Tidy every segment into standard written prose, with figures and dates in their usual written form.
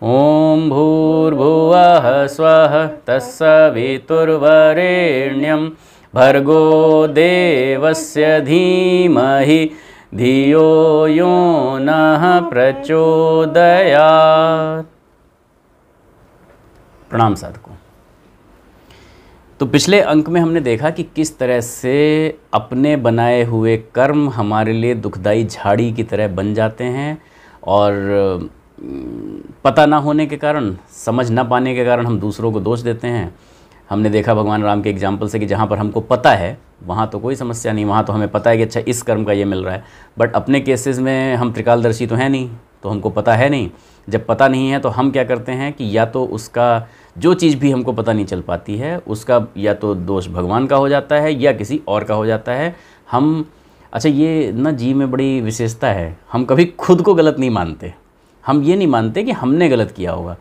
ओम भूर्भुवः स्वः तत्सवितुर्वरेण्यं भर्गो देवस्य धीमहि धियो यो नः प्रचोदयात्। प्रणाम साधकों। तो पिछले अंक में हमने देखा कि किस तरह से अपने बनाए हुए कर्म हमारे लिए दुखदाई झाड़ी की तरह बन जाते हैं और पता ना होने के कारण, समझ ना पाने के कारण हम दूसरों को दोष देते हैं। हमने देखा भगवान राम के एग्जाम्पल से कि जहाँ पर हमको पता है वहाँ तो कोई समस्या नहीं, वहाँ तो हमें पता है कि अच्छा इस कर्म का ये मिल रहा है। बट अपने केसेस में हम त्रिकालदर्शी तो हैं नहीं, तो हमको पता है नहीं। जब पता नहीं है तो हम क्या करते हैं कि या तो उसका जो चीज़ भी हमको पता नहीं चल पाती है उसका या तो दोष भगवान का हो जाता है या किसी और का हो जाता है। हम अच्छा ये ना जीव में बड़ी विशेषता है, हम कभी खुद को गलत नहीं मानते। हम ये नहीं मानते कि हमने गलत किया होगा।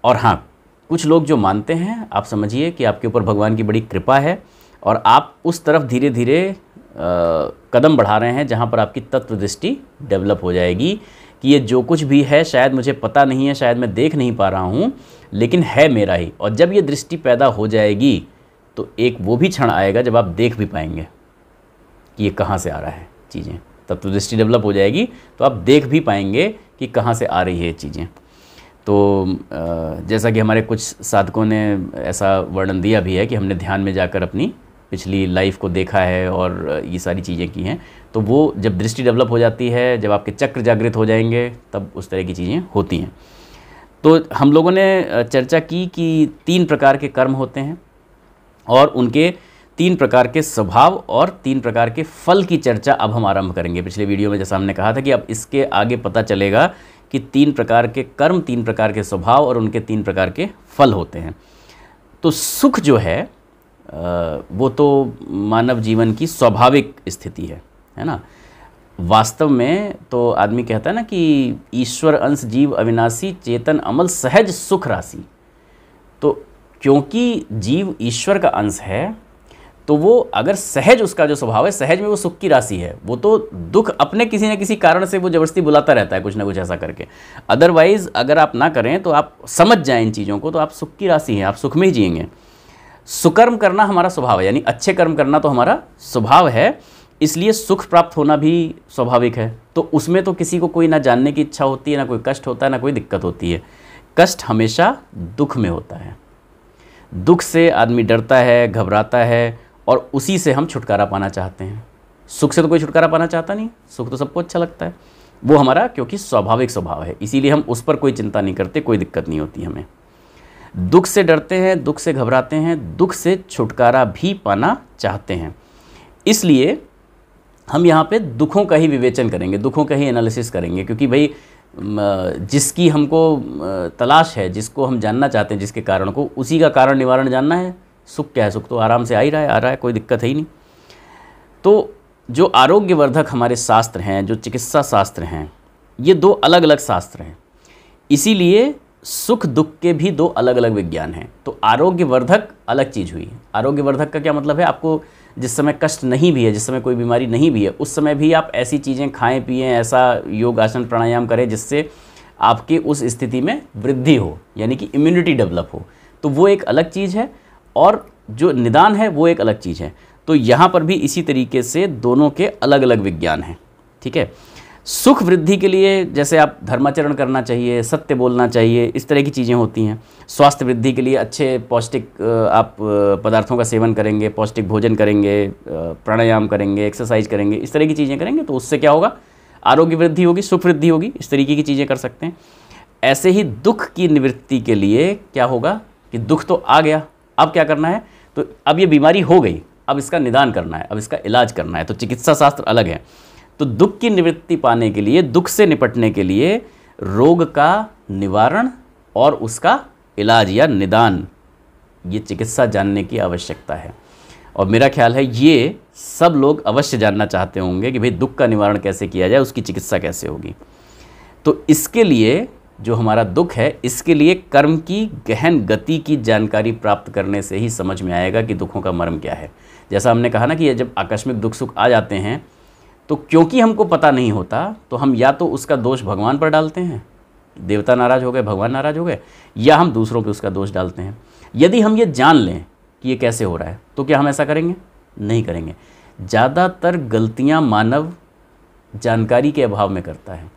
और हाँ, कुछ लोग जो मानते हैं, आप समझिए कि आपके ऊपर भगवान की बड़ी कृपा है और आप उस तरफ धीरे धीरे कदम बढ़ा रहे हैं जहाँ पर आपकी तत्व दृष्टि डेवलप हो जाएगी कि ये जो कुछ भी है शायद मुझे पता नहीं है, शायद मैं देख नहीं पा रहा हूँ, लेकिन है मेरा ही। और जब ये दृष्टि पैदा हो जाएगी तो एक वो भी क्षण आएगा जब आप देख भी पाएंगे कि ये कहाँ से आ रहा है चीज़ें। तत्व दृष्टि डेवलप हो जाएगी तो आप देख भी पाएंगे कि कहाँ से आ रही है चीज़ें। तो जैसा कि हमारे कुछ साधकों ने ऐसा वर्णन दिया भी है कि हमने ध्यान में जाकर अपनी पिछली लाइफ को देखा है और ये सारी चीज़ें की हैं। तो वो जब दृष्टि डेवलप हो जाती है, जब आपके चक्र जागृत हो जाएंगे, तब उस तरह की चीज़ें होती हैं। तो हम लोगों ने चर्चा की कि 3 प्रकार के कर्म होते हैं और उनके 3 प्रकार के स्वभाव और 3 प्रकार के फल की चर्चा अब हम आरंभ करेंगे। पिछले वीडियो में जैसा हमने कहा था कि अब इसके आगे पता चलेगा कि 3 प्रकार के कर्म, 3 प्रकार के स्वभाव और उनके 3 प्रकार के फल होते हैं। तो सुख जो है वो तो मानव जीवन की स्वाभाविक स्थिति है ना। वास्तव में तो आदमी कहता है ना कि ईश्वर अंश जीव अविनाशी, चेतन अमल सहज सुख राशि। तो क्योंकि जीव ईश्वर का अंश है तो वो अगर सहज, उसका जो स्वभाव है सहज में वो सुख की राशि है। वो तो दुख अपने किसी न किसी कारण से वो जबरदस्ती बुलाता रहता है, कुछ ना कुछ ऐसा करके। अदरवाइज अगर आप ना करें तो आप समझ जाएं इन चीज़ों को तो आप सुख की राशि हैं, आप सुख में ही जिएंगे। सुकर्म करना हमारा स्वभाव है, यानी अच्छे कर्म करना तो हमारा स्वभाव है, इसलिए सुख प्राप्त होना भी स्वाभाविक है। तो उसमें तो किसी को कोई ना जानने की इच्छा होती है, ना कोई कष्ट होता है, ना कोई दिक्कत होती है। कष्ट हमेशा दुख में होता है। दुख से आदमी डरता है, घबराता है और उसी से हम छुटकारा पाना चाहते हैं। सुख से तो कोई छुटकारा पाना चाहता नहीं, सुख तो सबको अच्छा लगता है। वो हमारा क्योंकि स्वाभाविक स्वभाव है, इसीलिए हम उस पर कोई चिंता नहीं करते, कोई दिक्कत नहीं होती हमें। दुख से डरते हैं, दुख से घबराते हैं, दुख से छुटकारा भी पाना चाहते हैं। इसलिए हम यहाँ पे दुखों का ही विवेचन करेंगे, दुखों का ही एनालिसिस करेंगे, क्योंकि भाई जिसकी हमको तलाश है, जिसको हम जानना चाहते हैं, जिसके कारण को, उसी का कारण निवारण जानना है। सुख क्या है? सुख तो आराम से आ रहा है, कोई दिक्कत है ही नहीं। तो जो आरोग्यवर्धक हमारे शास्त्र हैं, जो चिकित्सा शास्त्र हैं, ये 2 अलग अलग शास्त्र हैं। इसीलिए सुख दुख के भी 2 अलग अलग विज्ञान हैं। तो आरोग्यवर्धक अलग चीज़ हुई। आरोग्यवर्धक का क्या मतलब है? आपको जिस समय कष्ट नहीं भी है, जिस समय कोई बीमारी नहीं भी है, उस समय भी आप ऐसी चीज़ें खाएं पिएं, ऐसा योग आसन प्राणायाम करें जिससे आपकी उस स्थिति में वृद्धि हो, यानी कि इम्यूनिटी डेवलप हो। तो वो एक अलग चीज़ है और जो निदान है वो एक अलग चीज़ है। तो यहाँ पर भी इसी तरीके से दोनों के अलग अलग विज्ञान हैं। ठीक है। सुख वृद्धि के लिए जैसे आप धर्माचरण करना चाहिए, सत्य बोलना चाहिए, इस तरह की चीज़ें होती हैं। स्वास्थ्य वृद्धि के लिए अच्छे पौष्टिक आप पदार्थों का सेवन करेंगे, पौष्टिक भोजन करेंगे, प्राणायाम करेंगे, एक्सरसाइज करेंगे, इस तरह की चीज़ें करेंगे तो उससे क्या होगा? आरोग्य वृद्धि होगी, सुख वृद्धि होगी। इस तरीके की चीज़ें कर सकते हैं। ऐसे ही दुख की निवृत्ति के लिए क्या होगा कि दुख तो आ गया, अब क्या करना है? तो अब ये बीमारी हो गई, अब इसका निदान करना है, अब इसका इलाज करना है। तो चिकित्सा शास्त्र अलग है। तो दुख की निवृत्ति पाने के लिए, दुख से निपटने के लिए रोग का निवारण और उसका इलाज या निदान, ये चिकित्सा जानने की आवश्यकता है। और मेरा ख्याल है ये सब लोग अवश्य जानना चाहते होंगे कि भाई दुख का निवारण कैसे किया जाए, उसकी चिकित्सा कैसे होगी। तो इसके लिए जो हमारा दुख है, इसके लिए कर्म की गहन गति की जानकारी प्राप्त करने से ही समझ में आएगा कि दुखों का मर्म क्या है। जैसा हमने कहा ना कि जब आकस्मिक दुख सुख आ जाते हैं तो क्योंकि हमको पता नहीं होता तो हम या तो उसका दोष भगवान पर डालते हैं देवता नाराज़ हो गए, भगवान नाराज़ हो गए, या हम दूसरों पे उसका दोष डालते हैं। यदि हम ये जान लें कि ये कैसे हो रहा है तो क्या हम ऐसा करेंगे? नहीं करेंगे। ज़्यादातर गलतियाँ मानव जानकारी के अभाव में करता है।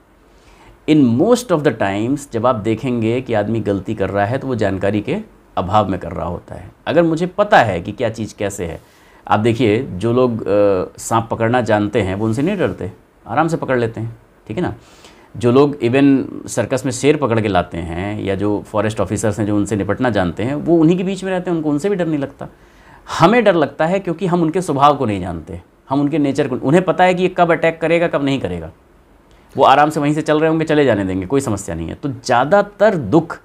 In most of the times जब आप देखेंगे कि आदमी गलती कर रहा है तो वो जानकारी के अभाव में कर रहा होता है। अगर मुझे पता है कि क्या चीज़ कैसे है, आप देखिए जो लोग सांप पकड़ना जानते हैं वो उनसे नहीं डरते, आराम से पकड़ लेते हैं, ठीक है ना। जो लोग इवन सर्कस में शेर पकड़ के लाते हैं, या जो फॉरेस्ट ऑफिसर्स हैं जो उनसे निपटना जानते हैं, वो उन्हीं के बीच में रहते हैं, उनको उनसे भी डर नहीं लगता। हमें डर लगता है क्योंकि हम उनके स्वभाव को नहीं जानते, हम उनके नेचर को, उन्हें पता है कि ये कब अटैक करेगा कब नहीं करेगा, वो आराम से वहीं से चल रहे होंगे, चले जाने देंगे, कोई समस्या नहीं है। तो ज़्यादातर दुख,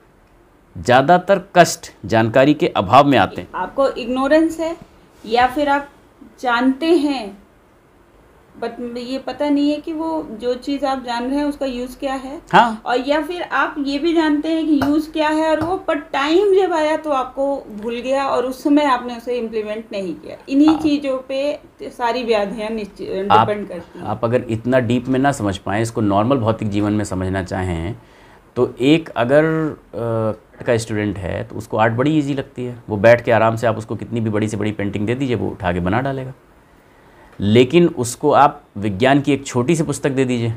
ज़्यादातर कष्ट जानकारी के अभाव में आते हैं। आपको इग्नोरेंस है, या फिर आप जानते हैं बट ये पता नहीं है कि वो जो चीज़ आप जान रहे हैं उसका यूज़ क्या है। हाँ। और या फिर आप ये भी जानते हैं कि यूज़ क्या है और वो, पर टाइम जब आया तो आपको भूल गया और उस समय आपने उसे इम्प्लीमेंट नहीं किया। इन्हीं चीज़ों पे सारी व्याधियाँ डिपेंड करती हैं। आप अगर इतना डीप में ना समझ पाएँ, इसको नॉर्मल भौतिक जीवन में समझना चाहें, तो एक अगर का स्टूडेंट है तो उसको आर्ट बड़ी इजी लगती है, वो बैठ के आराम से आप उसको कितनी भी बड़ी से बड़ी पेंटिंग दे दीजिए, वो उठा के बना डालेगा। लेकिन उसको आप विज्ञान की एक छोटी सी पुस्तक दे दीजिए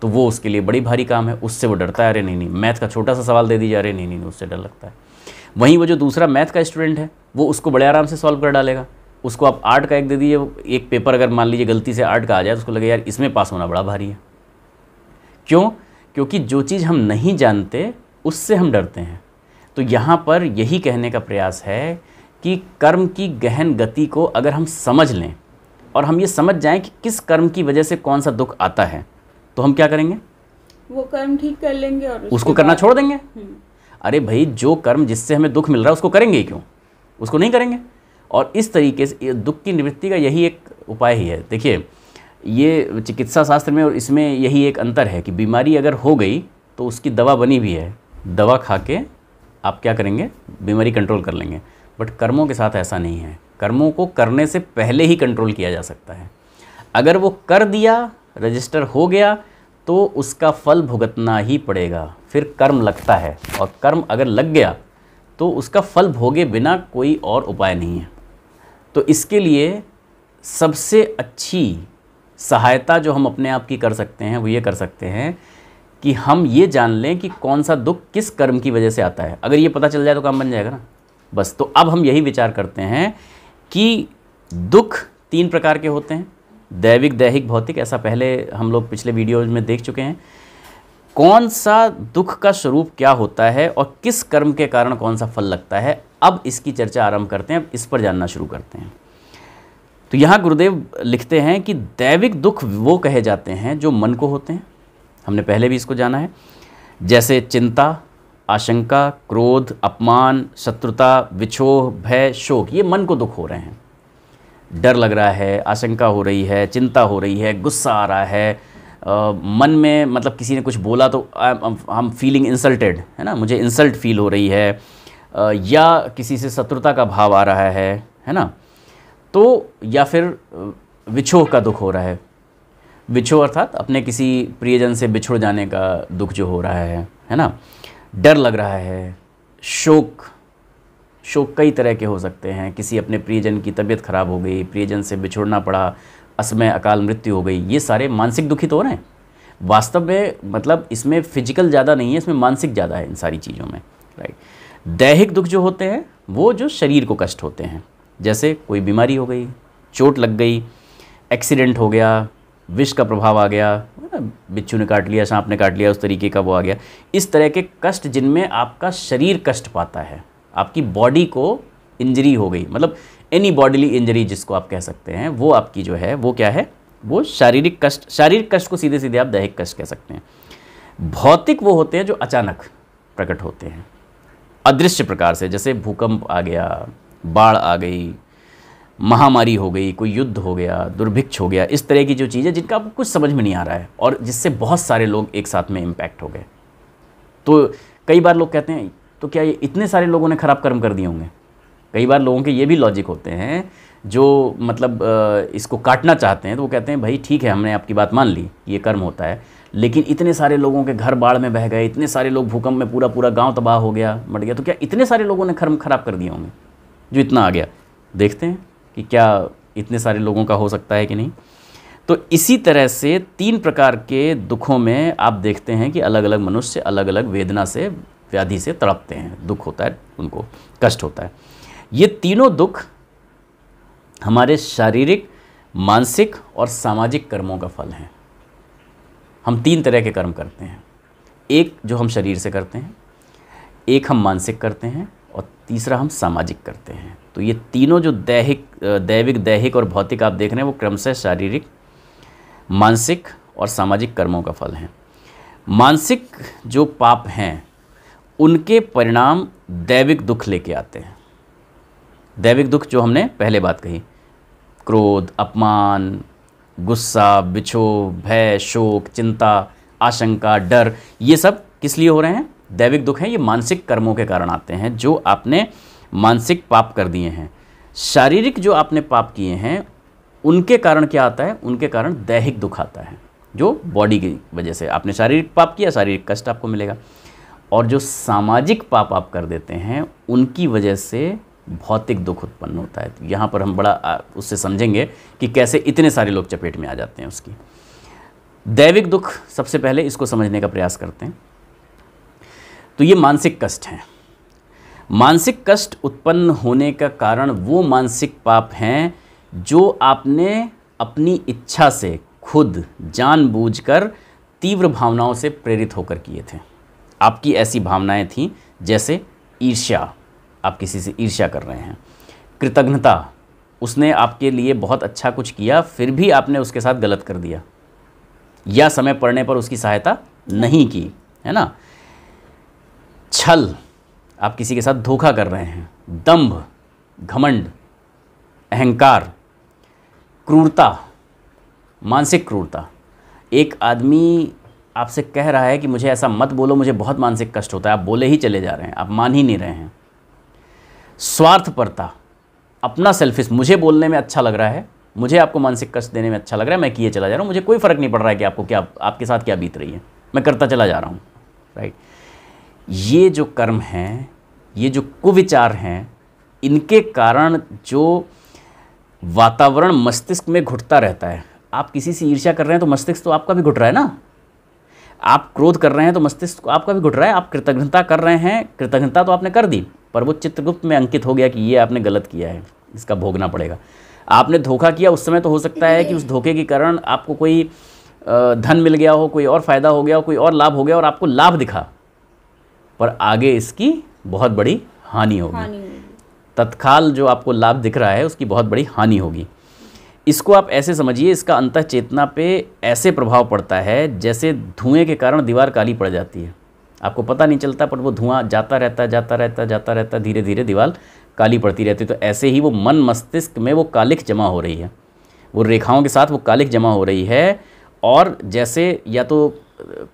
तो वो उसके लिए बड़ी भारी काम है, उससे वो डरता है, अरे नहीं, मैथ का छोटा सा सवाल दे दीजिए, अरे नहीं, उससे डर लगता है। वहीं वो जो दूसरा मैथ का स्टूडेंट है वो उसको बड़े आराम से सॉल्व कर डालेगा। उसको आप आर्ट का एक दे दीजिए, एक पेपर अगर मान लीजिए गलती से आर्ट का आ जाए तो उसको लगे यार इसमें पास होना बड़ा भारी है। क्यों? क्योंकि जो चीज़ हम नहीं जानते उससे हम डरते हैं। तो यहाँ पर यही कहने का प्रयास है कि कर्म की गहन गति को अगर हम समझ लें और हम ये समझ जाएं कि किस कर्म की वजह से कौन सा दुख आता है, तो हम क्या करेंगे? वो कर्म ठीक कर लेंगे और उसको करना छोड़ देंगे। अरे भाई, जो कर्म जिससे हमें दुख मिल रहा है उसको करेंगे ही क्यों? उसको नहीं करेंगे। और इस तरीके से दुख की निवृत्ति का यही एक उपाय ही है। देखिए, ये चिकित्सा शास्त्र में और इसमें यही एक अंतर है कि बीमारी अगर हो गई तो उसकी दवा बनी भी है, दवा खा के आप क्या करेंगे? बीमारी कंट्रोल कर लेंगे। बट कर्मों के साथ ऐसा नहीं है। कर्मों को करने से पहले ही कंट्रोल किया जा सकता है। अगर वो कर दिया, रजिस्टर हो गया, तो उसका फल भुगतना ही पड़ेगा। फिर कर्म लगता है, और कर्म अगर लग गया तो उसका फल भोगे बिना कोई और उपाय नहीं है। तो इसके लिए सबसे अच्छी सहायता जो हम अपने आप की कर सकते हैं वो ये कर सकते हैं कि हम ये जान लें कि कौन सा दुख किस कर्म की वजह से आता है। अगर ये पता चल जाए तो काम बन जाएगा ना, बस। तो अब हम यही विचार करते हैं कि दुख 3 प्रकार के होते हैं, दैविक, दैहिक, भौतिक। ऐसा पहले हम लोग पिछले वीडियोज में देख चुके हैं। कौन सा दुख का स्वरूप क्या होता है और किस कर्म के कारण कौन सा फल लगता है, अब इसकी चर्चा आरंभ करते हैं, अब इस पर जानना शुरू करते हैं। तो यहाँ गुरुदेव लिखते हैं कि दैविक दुख वो कहे जाते हैं जो मन को होते हैं। हमने पहले भी इसको जाना है, जैसे चिंता, आशंका, क्रोध, अपमान, शत्रुता, विछोह, भय, शोक। ये मन को दुख हो रहे हैं। डर लग रहा है, आशंका हो रही है, चिंता हो रही है, गुस्सा आ रहा है, मन में मतलब किसी ने कुछ बोला तो हम फीलिंग इंसल्टेड, है ना, मुझे इंसल्ट फील हो रही है, या किसी से शत्रुता का भाव आ रहा है ना। तो या फिर विछोह का दुख हो रहा है। विछोह अर्थात अपने किसी प्रियजन से बिछुड़ जाने का दुख जो हो रहा है ना। डर लग रहा है। शोक कई तरह के हो सकते हैं। किसी अपने प्रियजन की तबीयत खराब हो गई, प्रियजन से बिछुड़ना पड़ा, असमय अकाल मृत्यु हो गई, ये सारे मानसिक दुखी तो हो रहे हैं। वास्तव में मतलब इसमें फिजिकल ज़्यादा नहीं है, इसमें मानसिक ज़्यादा है इन सारी चीज़ों में, राइट। दैहिक दुख जो होते हैं वो जो शरीर को कष्ट होते हैं, जैसे कोई बीमारी हो गई, चोट लग गई, एक्सीडेंट हो गया, विष का प्रभाव आ गया, बिच्छू ने काट लिया, सांप ने काट लिया, उस तरीके का वो आ गया। इस तरह के कष्ट जिनमें आपका शरीर कष्ट पाता है, आपकी बॉडी को इंजरी हो गई, मतलब एनी बॉडीली इंजरी जिसको आप कह सकते हैं, वो आपकी जो है वो क्या है, वो शारीरिक कष्ट। शारीरिक कष्ट को सीधे सीधे आप दैहिक कष्ट कह सकते हैं। भौतिक वो होते हैं जो अचानक प्रकट होते हैं, अदृश्य प्रकार से, जैसे भूकंप आ गया, बाढ़ आ गई, महामारी हो गई, कोई युद्ध हो गया, दुर्भिक्ष हो गया, इस तरह की जो चीज़ें जिनका आपको कुछ समझ में नहीं आ रहा है और जिससे बहुत सारे लोग एक साथ में इम्पैक्ट हो गए। तो कई बार लोग कहते हैं तो क्या ये इतने सारे लोगों ने खराब कर्म कर दिए होंगे? कई बार लोगों के ये भी लॉजिक होते हैं जो मतलब इसको काटना चाहते हैं, तो वो कहते हैं भाई ठीक है, हमने आपकी बात मान ली, ये कर्म होता है, लेकिन इतने सारे लोगों के घर बाढ़ में बह गए, इतने सारे लोग भूकंप में पूरा पूरा गांव तबाह हो गया, मर गया, तो क्या इतने सारे लोगों ने कर्म खराब कर दिए होंगे जो इतना आ गया? देखते हैं कि क्या इतने सारे लोगों का हो सकता है कि नहीं। तो इसी तरह से 3 प्रकार के दुखों में आप देखते हैं कि अलग अलग मनुष्य अलग अलग वेदना से, व्याधि से तड़पते हैं, दुख होता है, उनको कष्ट होता है। ये तीनों दुख हमारे शारीरिक, मानसिक और सामाजिक कर्मों का फल हैं। हम 3 तरह के कर्म करते हैं, एक जो हम शरीर से करते हैं, एक हम मानसिक करते हैं और तीसरा हम सामाजिक करते हैं। तो ये तीनों जो दैहिक और भौतिक आप देख रहे हैं वो क्रमशः शारीरिक, मानसिक और सामाजिक कर्मों का फल हैं। मानसिक जो पाप हैं उनके परिणाम दैविक दुख लेके आते हैं। दैविक दुख जो हमने पहले बात कही, क्रोध, अपमान, गुस्सा, बिछोह, भय, शोक, चिंता, आशंका, डर, ये सब किस लिए हो रहे हैं? दैविक दुख हैं। ये मानसिक कर्मों के कारण आते हैं, जो आपने मानसिक पाप कर दिए हैं। शारीरिक जो आपने पाप किए हैं उनके कारण क्या आता है? उनके कारण दैहिक दुख आता है, जो बॉडी की वजह से आपने शारीरिक पाप किया, शारीरिक कष्ट आपको मिलेगा। और जो सामाजिक पाप आप कर देते हैं उनकी वजह से भौतिक दुख उत्पन्न होता है। तो यहाँ पर हम बड़ा उससे समझेंगे कि कैसे इतने सारे लोग चपेट में आ जाते हैं उसकी। दैविक दुख सबसे पहले इसको समझने का प्रयास करते हैं। तो ये मानसिक कष्ट हैं। मानसिक कष्ट उत्पन्न होने का कारण वो मानसिक पाप हैं जो आपने अपनी इच्छा से, खुद जानबूझकर, तीव्र भावनाओं से प्रेरित होकर किए थे। आपकी ऐसी भावनाएं थीं जैसे ईर्ष्या, आप किसी से ईर्ष्या कर रहे हैं। कृतज्ञता, उसने आपके लिए बहुत अच्छा कुछ किया फिर भी आपने उसके साथ गलत कर दिया, या समय पड़ने पर उसकी सहायता नहीं की, है ना। छल, आप किसी के साथ धोखा कर रहे हैं। दंभ, घमंड, अहंकार, क्रूरता, मानसिक क्रूरता। एक आदमी आपसे कह रहा है कि मुझे ऐसा मत बोलो, मुझे बहुत मानसिक कष्ट होता है, आप बोले ही चले जा रहे हैं, आप मान ही नहीं रहे हैं। स्वार्थपरता, अपना सेल्फिश, मुझे बोलने में अच्छा लग रहा है, मुझे आपको मानसिक कष्ट देने में अच्छा लग रहा है, मैं किए चला जा रहा हूँ, मुझे कोई फ़र्क नहीं पड़ रहा है कि आपको क्या, आपके साथ क्या बीत रही है, मैं करता चला जा रहा हूँ, राइट। ये जो कर्म हैं, ये जो कुविचार हैं, इनके कारण जो वातावरण मस्तिष्क में घुटता रहता है। आप किसी से ईर्ष्या कर रहे हैं तो मस्तिष्क तो आपका भी घुट रहा है ना। आप क्रोध कर रहे हैं तो मस्तिष्क आपका भी घुट रहा है। आप कृतज्ञता कर रहे हैं, कृतज्ञता तो आपने कर दी, पर वो चित्रगुप्त में अंकित हो गया कि ये आपने गलत किया है, इसका भोगना पड़ेगा। आपने धोखा किया, उस समय तो हो सकता है कि उस धोखे के कारण आपको कोई धन मिल गया हो, कोई और फ़ायदा हो गया हो, कोई और लाभ हो गया और आपको लाभ दिखा, पर आगे इसकी बहुत बड़ी हानि होगी। तत्काल जो आपको लाभ दिख रहा है उसकी बहुत बड़ी हानि होगी। इसको आप ऐसे समझिए, इसका अंतः चेतना पे ऐसे प्रभाव पड़ता है जैसे धुएं के कारण दीवार काली पड़ जाती है। आपको पता नहीं चलता, पर वो धुआं जाता रहता, धीरे धीरे दीवार काली पड़ती रहती है। तो ऐसे ही वो मन मस्तिष्क में वो कालिख जमा हो रही है, वो रेखाओं के साथ वो कालिख जमा हो रही है। और जैसे या तो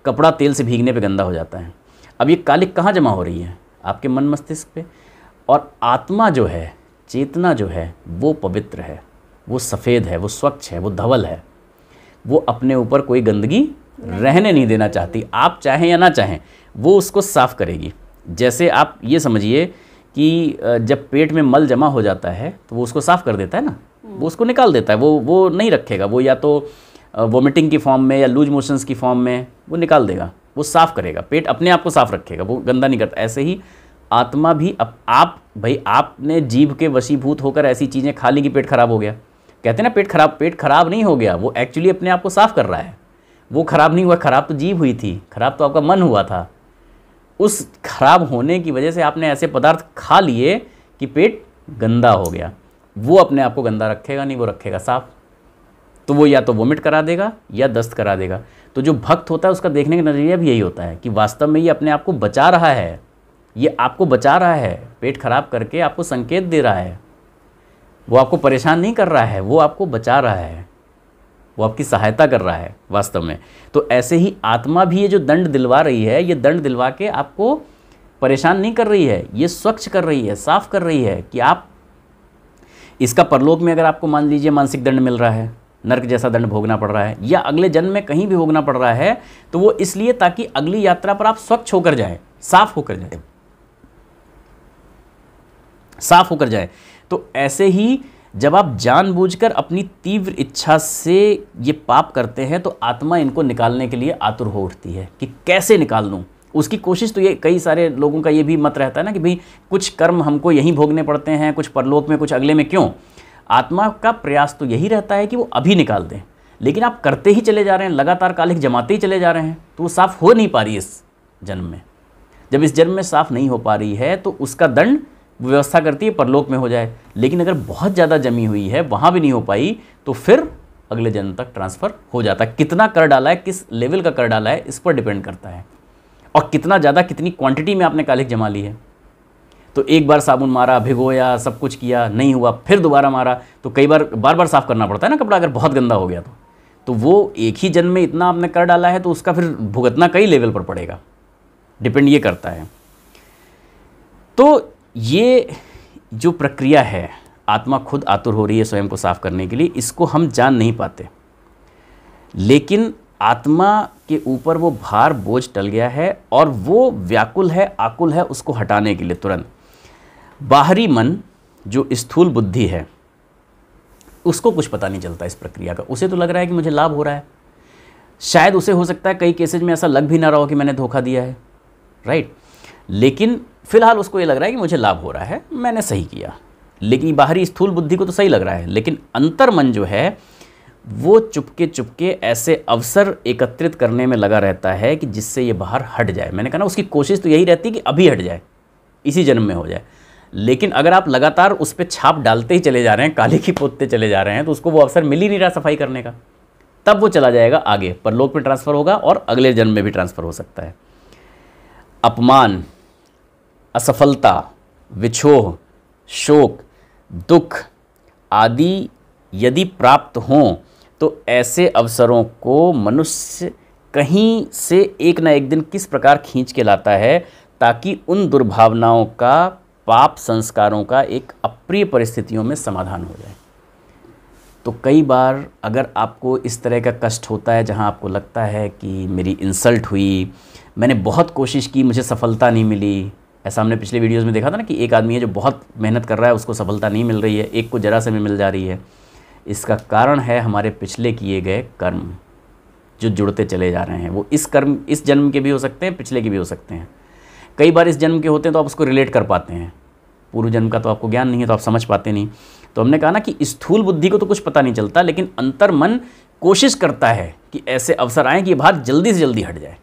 कपड़ा तेल से भीगने पे गंदा हो जाता है। अब ये कालिख कहाँ जमा हो रही है? आपके मन मस्तिष्क पे। और आत्मा जो है, चेतना जो है, वो पवित्र है, वो सफ़ेद है, वो स्वच्छ है, वो धवल है। वो अपने ऊपर कोई गंदगी रहने नहीं देना चाहती। आप चाहें या ना चाहें, वो उसको साफ़ करेगी। जैसे आप ये समझिए कि जब पेट में मल जमा हो जाता है तो वो उसको साफ़ कर देता है ना, वो उसको निकाल देता है, वो नहीं रखेगा। वो या तो वोमिटिंग की फॉर्म में या लूज मोशंस की फॉर्म में वो निकाल देगा, वो साफ़ करेगा। पेट अपने आप को साफ़ रखेगा, वो गंदा नहीं करता। ऐसे ही आत्मा भी, आपने जीभ के वशीभूत होकर ऐसी चीज़ें खा ली कि पेट खराब हो गया। कहते हैं ना पेट खराब नहीं हो गया, वो एक्चुअली अपने आप को साफ़ कर रहा है। वो खराब नहीं हुआ, खराब तो जीभ हुई थी, खराब तो आपका मन हुआ था। उस खराब होने की वजह से आपने ऐसे पदार्थ खा लिए कि पेट गंदा हो गया। वो अपने आप को गंदा रखेगा नहीं, वो रखेगा साफ। तो वो या तो वोमिट करा देगा या दस्त करा देगा। तो जो भक्त होता है उसका देखने का नज़रिया भी यही होता है कि वास्तव में ये अपने आप को बचा रहा है, ये आपको बचा रहा है। पेट खराब करके आपको संकेत दे रहा है, वो आपको परेशान नहीं कर रहा है, वो आपको बचा रहा है, वो आपकी सहायता कर रहा है वास्तव में। तो ऐसे ही आत्मा भी ये जो दंड दिलवा रही है, ये दंड दिलवा के आपको परेशान नहीं कर रही है, ये स्वच्छ कर रही है, साफ कर रही है कि आप इसका परलोक में अगर आपको मान लीजिए मानसिक दंड मिल रहा है नर्क जैसा दंड भोगना पड़ रहा है या अगले जन्म में कहीं भी भोगना पड़ रहा है, तो वो इसलिए ताकि अगली यात्रा पर आप स्वच्छ होकर जाएं, साफ होकर जाएं, साफ होकर जाएं। तो ऐसे ही जब आप जानबूझकर अपनी तीव्र इच्छा से ये पाप करते हैं तो आत्मा इनको निकालने के लिए आतुर हो उठती है कि कैसे निकाल लूँ। उसकी कोशिश तो ये, कई सारे लोगों का ये भी मत रहता है ना कि भाई कुछ कर्म हमको यहीं भोगने पड़ते हैं, कुछ परलोक में कुछ अगले में, क्यों? आत्मा का प्रयास तो यही रहता है कि वो अभी निकाल दें, लेकिन आप करते ही चले जा रहे हैं, लगातार कालिक जमाते ही चले जा रहे हैं, तो वो साफ़ हो नहीं पा रही इस जन्म में। जब इस जन्म में साफ़ नहीं हो पा रही है तो उसका दंड व्यवस्था करती है परलोक में हो जाए, लेकिन अगर बहुत ज़्यादा जमी हुई है, वहाँ भी नहीं हो पाई, तो फिर अगले जन्म तक ट्रांसफ़र हो जाता है। कितना कर डाला है, किस लेवल का कर डाला है, इस पर डिपेंड करता है, और कितना ज़्यादा, कितनी क्वांटिटी में आपने कालिक जमा ली है। तो एक बार साबुन मारा, भिगोया, सब कुछ किया, नहीं हुआ, फिर दोबारा मारा, तो कई बार बार साफ़ करना पड़ता है ना कपड़ा, अगर बहुत गंदा हो गया तो वो एक ही जन्म में इतना आपने कर डाला है, तो उसका फिर भुगतना कई लेवल पर पड़ेगा, डिपेंड ये करता है। तो ये जो प्रक्रिया है, आत्मा खुद आतुर हो रही है स्वयं को साफ करने के लिए, इसको हम जान नहीं पाते, लेकिन आत्मा के ऊपर वो भार बोझ टल गया है और वो व्याकुल है, आकुल है उसको हटाने के लिए तुरंत। बाहरी मन जो स्थूल बुद्धि है उसको कुछ पता नहीं चलता इस प्रक्रिया का, उसे तो लग रहा है कि मुझे लाभ हो रहा है, शायद उसे हो सकता है कई केसेज में ऐसा लग भी ना रहा हो कि मैंने धोखा दिया है, राइट, लेकिन फिलहाल उसको ये लग रहा है कि मुझे लाभ हो रहा है, मैंने सही किया। लेकिन बाहरी स्थूल बुद्धि को तो सही लग रहा है, लेकिन अंतर मन जो है वो चुपके चुपके ऐसे अवसर एकत्रित करने में लगा रहता है कि जिससे ये बाहर हट जाए। मैंने कहा ना, उसकी कोशिश तो यही रहती है कि अभी हट जाए, इसी जन्म में हो जाए। लेकिन अगर आप लगातार उस पर छाप डालते ही चले जा रहे हैं, काली की पोतते चले जा रहे हैं, तो उसको वो अवसर मिल ही नहीं रहा सफाई करने का, तब वो चला जाएगा आगे, परलोक में ट्रांसफ़र होगा और अगले जन्म में भी ट्रांसफ़र हो सकता है। अपमान, असफलता, विछोह, शोक, दुख आदि यदि प्राप्त हों तो ऐसे अवसरों को मनुष्य कहीं से एक ना एक दिन किस प्रकार खींच के लाता है ताकि उन दुर्भावनाओं का, पाप संस्कारों का एक अप्रिय परिस्थितियों में समाधान हो जाए। तो कई बार अगर आपको इस तरह का कष्ट होता है जहां आपको लगता है कि मेरी इंसल्ट हुई, मैंने बहुत कोशिश की, मुझे सफलता नहीं मिली, ऐसा हमने पिछले वीडियोस में देखा था ना कि एक आदमी है जो बहुत मेहनत कर रहा है, उसको सफलता नहीं मिल रही है, एक को जरा से में मिल जा रही है। इसका कारण है हमारे पिछले किए गए कर्म जो जुड़ते चले जा रहे हैं। वो इस कर्म, इस जन्म के भी हो सकते हैं, पिछले के भी हो सकते हैं। कई बार इस जन्म के होते हैं तो आप उसको रिलेट कर पाते हैं, पूर्व जन्म का तो आपको ज्ञान नहीं है तो आप समझ पाते नहीं। तो हमने कहा ना कि स्थूल बुद्धि को तो कुछ पता नहीं चलता, लेकिन अंतर मन कोशिश करता है कि ऐसे अवसर आएँ कि ये बाहर जल्दी से जल्दी हट जाए।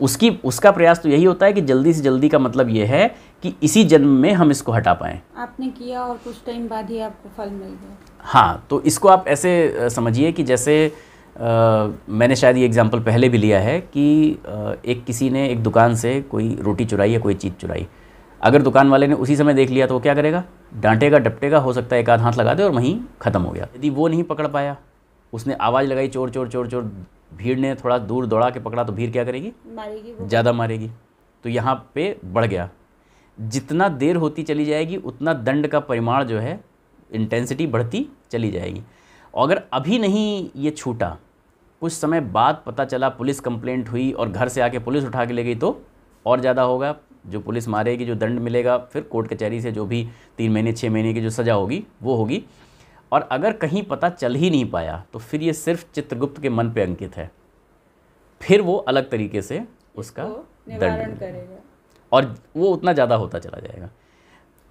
उसका प्रयास तो यही होता है कि जल्दी से जल्दी का मतलब ये है कि इसी जन्म में हम इसको हटा पाएँ। आपने किया और कुछ टाइम बाद ही आपको फल मिल गया। हाँ, तो इसको आप ऐसे समझिए कि जैसे मैंने शायद ये एग्जांपल पहले भी लिया है कि एक किसी ने एक दुकान से कोई रोटी चुराई या कोई चीज़ चुराई। अगर दुकान वाले ने उसी समय देख लिया तो वो क्या करेगा? डांटेगा, डपटेगा, हो सकता है एक आध हाथ लगा दे और वहीं ख़त्म हो गया। यदि वो नहीं पकड़ पाया, उसने आवाज़ लगाई चोर चोर चोर चोर, भीड़ ने थोड़ा दूर दौड़ा के पकड़ा तो भीड़ क्या करेगी? मारेगी, ज़्यादा मारेगी। तो यहाँ पे बढ़ गया। जितना देर होती चली जाएगी उतना दंड का परिमाण जो है, इंटेंसिटी बढ़ती चली जाएगी। और अगर अभी नहीं ये छूटा, कुछ समय बाद पता चला, पुलिस कंप्लेंट हुई और घर से आके पुलिस उठा के ले गई, तो और ज़्यादा होगा। जो पुलिस मारेगी, जो दंड मिलेगा, फिर कोर्ट कचहरी से जो भी 3 महीने 6 महीने की जो सज़ा होगी वो होगी। और अगर कहीं पता चल ही नहीं पाया तो फिर ये सिर्फ चित्रगुप्त के मन पे अंकित है, फिर वो अलग तरीके से उसका दंड करेगा और वो उतना ज़्यादा होता चला जाएगा।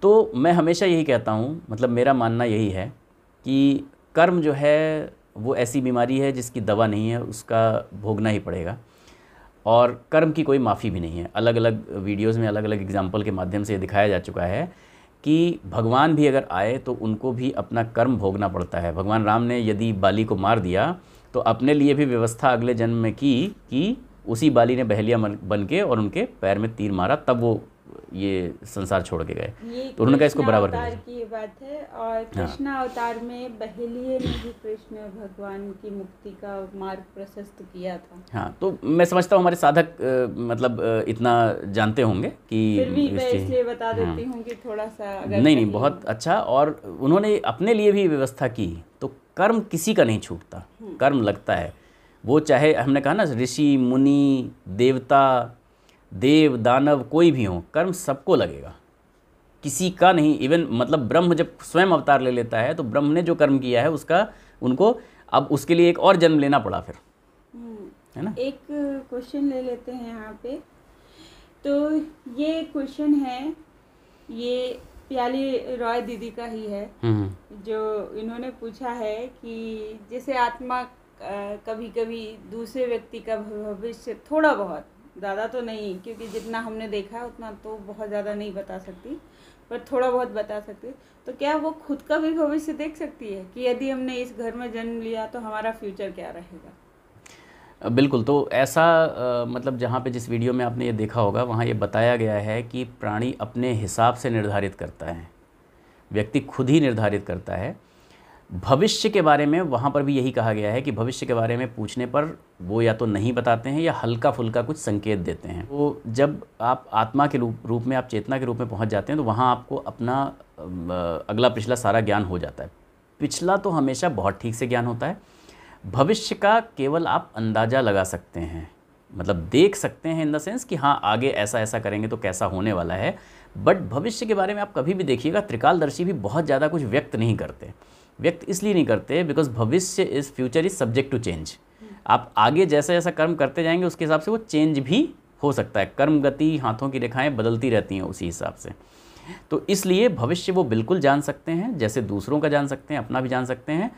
तो मैं हमेशा यही कहता हूँ, मतलब मेरा मानना यही है कि कर्म जो है वो ऐसी बीमारी है जिसकी दवा नहीं है, उसका भोगना ही पड़ेगा। और कर्म की कोई माफ़ी भी नहीं है। अलग अलग वीडियोस में अलग अलग एग्जाम्पल के माध्यम से ये दिखाया जा चुका है कि भगवान भी अगर आए तो उनको भी अपना कर्म भोगना पड़ता है। भगवान राम ने यदि बाली को मार दिया तो अपने लिए भी व्यवस्था अगले जन्म में की कि उसी बाली ने बहेलिया बन के और उनके पैर में तीर मारा, तब वो ये संसार छोड़ के गए। तो उन्होंने कहा इसको बराबर अवतार की बात है। और कृष्ण अवतार में बहेलिये ने भी कृष्ण भगवान की मुक्ति का मार्ग प्रशस्त किया था। हाँ, तो मैं समझता हूँ हमारे साधक मतलब इतना जानते होंगे कि फिर भी मैं इसलिए बता देती हूँ कि थोड़ा सा अगर नहीं, बहुत अच्छा। और उन्होंने अपने लिए भी व्यवस्था की। तो कर्म किसी का नहीं छूटता, कर्म लगता है। वो चाहे हमने कहा ना ऋषि मुनि देवता देव दानव कोई भी हो, कर्म सबको लगेगा, किसी का नहीं। इवन मतलब ब्रह्म जब स्वयं अवतार ले लेता है तो ब्रह्म ने जो कर्म किया है उसका उनको अब उसके लिए एक और जन्म लेना पड़ा फिर, है ना। एक क्वेश्चन ले लेते हैं यहाँ पे। तो ये क्वेश्चन है, ये प्याली रॉय दीदी का ही है, जो इन्होंने पूछा है कि जैसे आत्मा कभी कभी दूसरे व्यक्ति का भविष्य थोड़ा बहुत, ज़्यादा तो नहीं क्योंकि जितना हमने देखा है उतना तो बहुत ज़्यादा नहीं बता सकती, पर थोड़ा बहुत बता सकती, तो क्या वो खुद का भी भविष्य देख सकती है कि यदि हमने इस घर में जन्म लिया तो हमारा फ्यूचर क्या रहेगा? बिल्कुल। तो ऐसा मतलब जहाँ पे जिस वीडियो में आपने ये देखा होगा वहाँ ये बताया गया है कि प्राणी अपने हिसाब से निर्धारित करता है, व्यक्ति खुद ही निर्धारित करता है। भविष्य के बारे में वहाँ पर भी यही कहा गया है कि भविष्य के बारे में पूछने पर वो या तो नहीं बताते हैं या हल्का फुल्का कुछ संकेत देते हैं। तो जब आप आत्मा के रूप में, आप चेतना के रूप में पहुँच जाते हैं तो वहाँ आपको अपना अगला पिछला सारा ज्ञान हो जाता है। पिछला तो हमेशा बहुत ठीक से ज्ञान होता है, भविष्य का केवल आप अंदाज़ा लगा सकते हैं, मतलब देख सकते हैं इन द सेंस कि हाँ आगे ऐसा ऐसा करेंगे तो कैसा होने वाला है। बट भविष्य के बारे में आप कभी भी देखिएगा त्रिकालदर्शी भी बहुत ज़्यादा कुछ व्यक्त नहीं करते। व्यक्त इसलिए नहीं करते बिकॉज भविष्य is future is subject to change. आप आगे जैसा जैसा कर्म करते जाएंगे उसके हिसाब से वो चेंज भी हो सकता है। कर्म गति, हाथों की रेखाएं बदलती रहती हैं उसी हिसाब से। तो इसलिए भविष्य वो बिल्कुल जान सकते हैं, जैसे दूसरों का जान सकते हैं, अपना भी जान सकते हैं।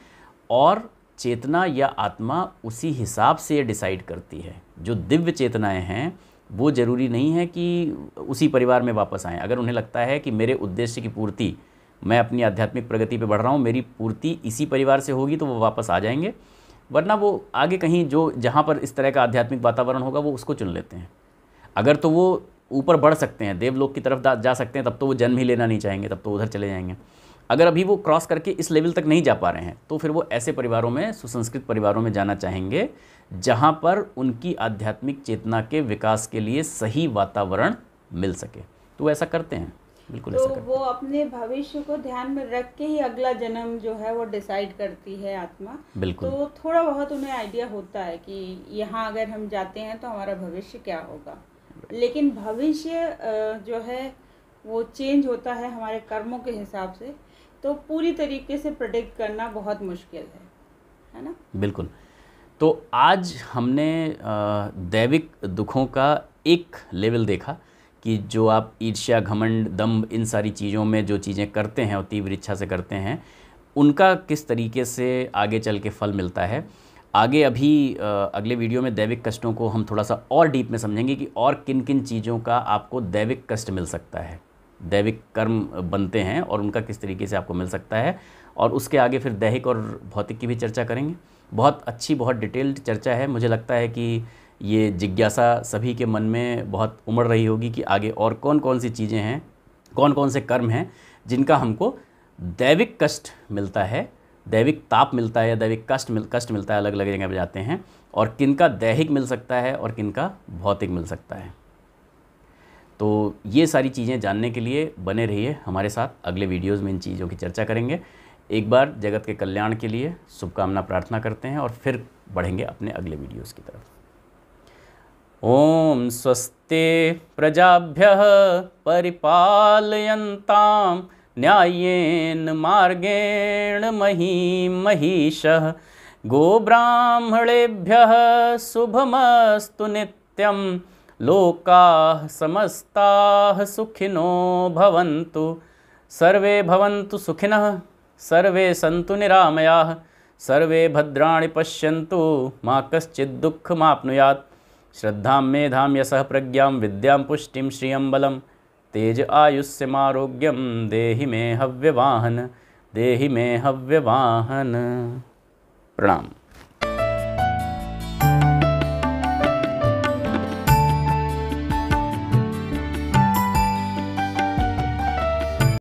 और चेतना या आत्मा उसी हिसाब से ये डिसाइड करती है। जो दिव्य चेतनाएं हैं वो ज़रूरी नहीं है कि उसी परिवार में वापस आएँ। अगर उन्हें लगता है कि मेरे उद्देश्य की पूर्ति, मैं अपनी आध्यात्मिक प्रगति पे बढ़ रहा हूँ, मेरी पूर्ति इसी परिवार से होगी, तो वो वापस आ जाएंगे। वरना वो आगे कहीं जो जहाँ पर इस तरह का आध्यात्मिक वातावरण होगा वो उसको चुन लेते हैं। अगर तो वो ऊपर बढ़ सकते हैं, देवलोक की तरफ जा सकते हैं, तब तो वो जन्म ही लेना नहीं चाहेंगे, तब तो उधर चले जाएंगे। अगर अभी वो क्रॉस करके इस लेवल तक नहीं जा पा रहे हैं तो फिर वो ऐसे परिवारों में, सुसंस्कृत परिवारों में जाना चाहेंगे जहाँ पर उनकी आध्यात्मिक चेतना के विकास के लिए सही वातावरण मिल सके। तो ऐसा करते हैं, बिल्कुल तो ऐसा करते वो अपने भविष्य को ध्यान में रख के ही अगला जन्म जो है वो डिसाइड करती है आत्मा। बिल्कुल। तो थोड़ा बहुत उन्हें आइडिया होता है कि यहाँ अगर हम जाते हैं तो हमारा भविष्य क्या होगा। लेकिन भविष्य जो है वो चेंज होता है हमारे कर्मों के हिसाब से, तो पूरी तरीके से प्रेडिक्ट करना बहुत मुश्किल है ना। बिल्कुल। तो आज हमने दैविक दुखों का एक लेवल देखा कि जो आप ईर्ष्या, घमंड, दंभ, इन सारी चीज़ों में जो चीज़ें करते हैं और तीव्र इच्छा से करते हैं, उनका किस तरीके से आगे चल के फल मिलता है। आगे अभी अगले वीडियो में दैविक कष्टों को हम थोड़ा सा और डीप में समझेंगे कि और किन किन चीज़ों का आपको दैविक कष्ट मिल सकता है, दैविक कर्म बनते हैं और उनका किस तरीके से आपको मिल सकता है। और उसके आगे फिर दैहिक और भौतिक की भी चर्चा करेंगे। बहुत अच्छी, बहुत डिटेल्ड चर्चा है। मुझे लगता है कि ये जिज्ञासा सभी के मन में बहुत उमड़ रही होगी कि आगे और कौन कौन सी चीज़ें हैं, कौन कौन से कर्म हैं जिनका हमको दैविक कष्ट मिलता है, दैविक ताप मिलता है या दैविक कष्ट मिलता है, अलग अलग जगह पर जाते हैं, और किनका दैहिक मिल सकता है और किनका भौतिक मिल सकता है। तो ये सारी चीज़ें जानने के लिए बने रहिए हमारे साथ। अगले वीडियोज़ में इन चीज़ों की चर्चा करेंगे। एक बार जगत के कल्याण के लिए शुभकामना प्रार्थना करते हैं और फिर बढ़ेंगे अपने अगले वीडियोज़ की तरफ। ओम स्वस्ति प्रजाभ्यः परिपालयन्तां न्याय्येन मार्गेण महीषः गोब्राह्मणेभ्यः शुभमस्तु नित्यं लोकाः समस्ताः सुखिनो भवन्तु सर्वे भवन्तु सुखिनः सर्वे सन्तु निरामयाः सर्वे भद्राणि पश्यन्तु मा कश्चित् दुःखमाप्नुयात् श्रद्धां मेधां यशः प्रज्ञां विद्यां पुष्टिं श्रियं बलं तेज आयुष्यमारोग्यं देहि मे हव्यवाहन प्रणाम।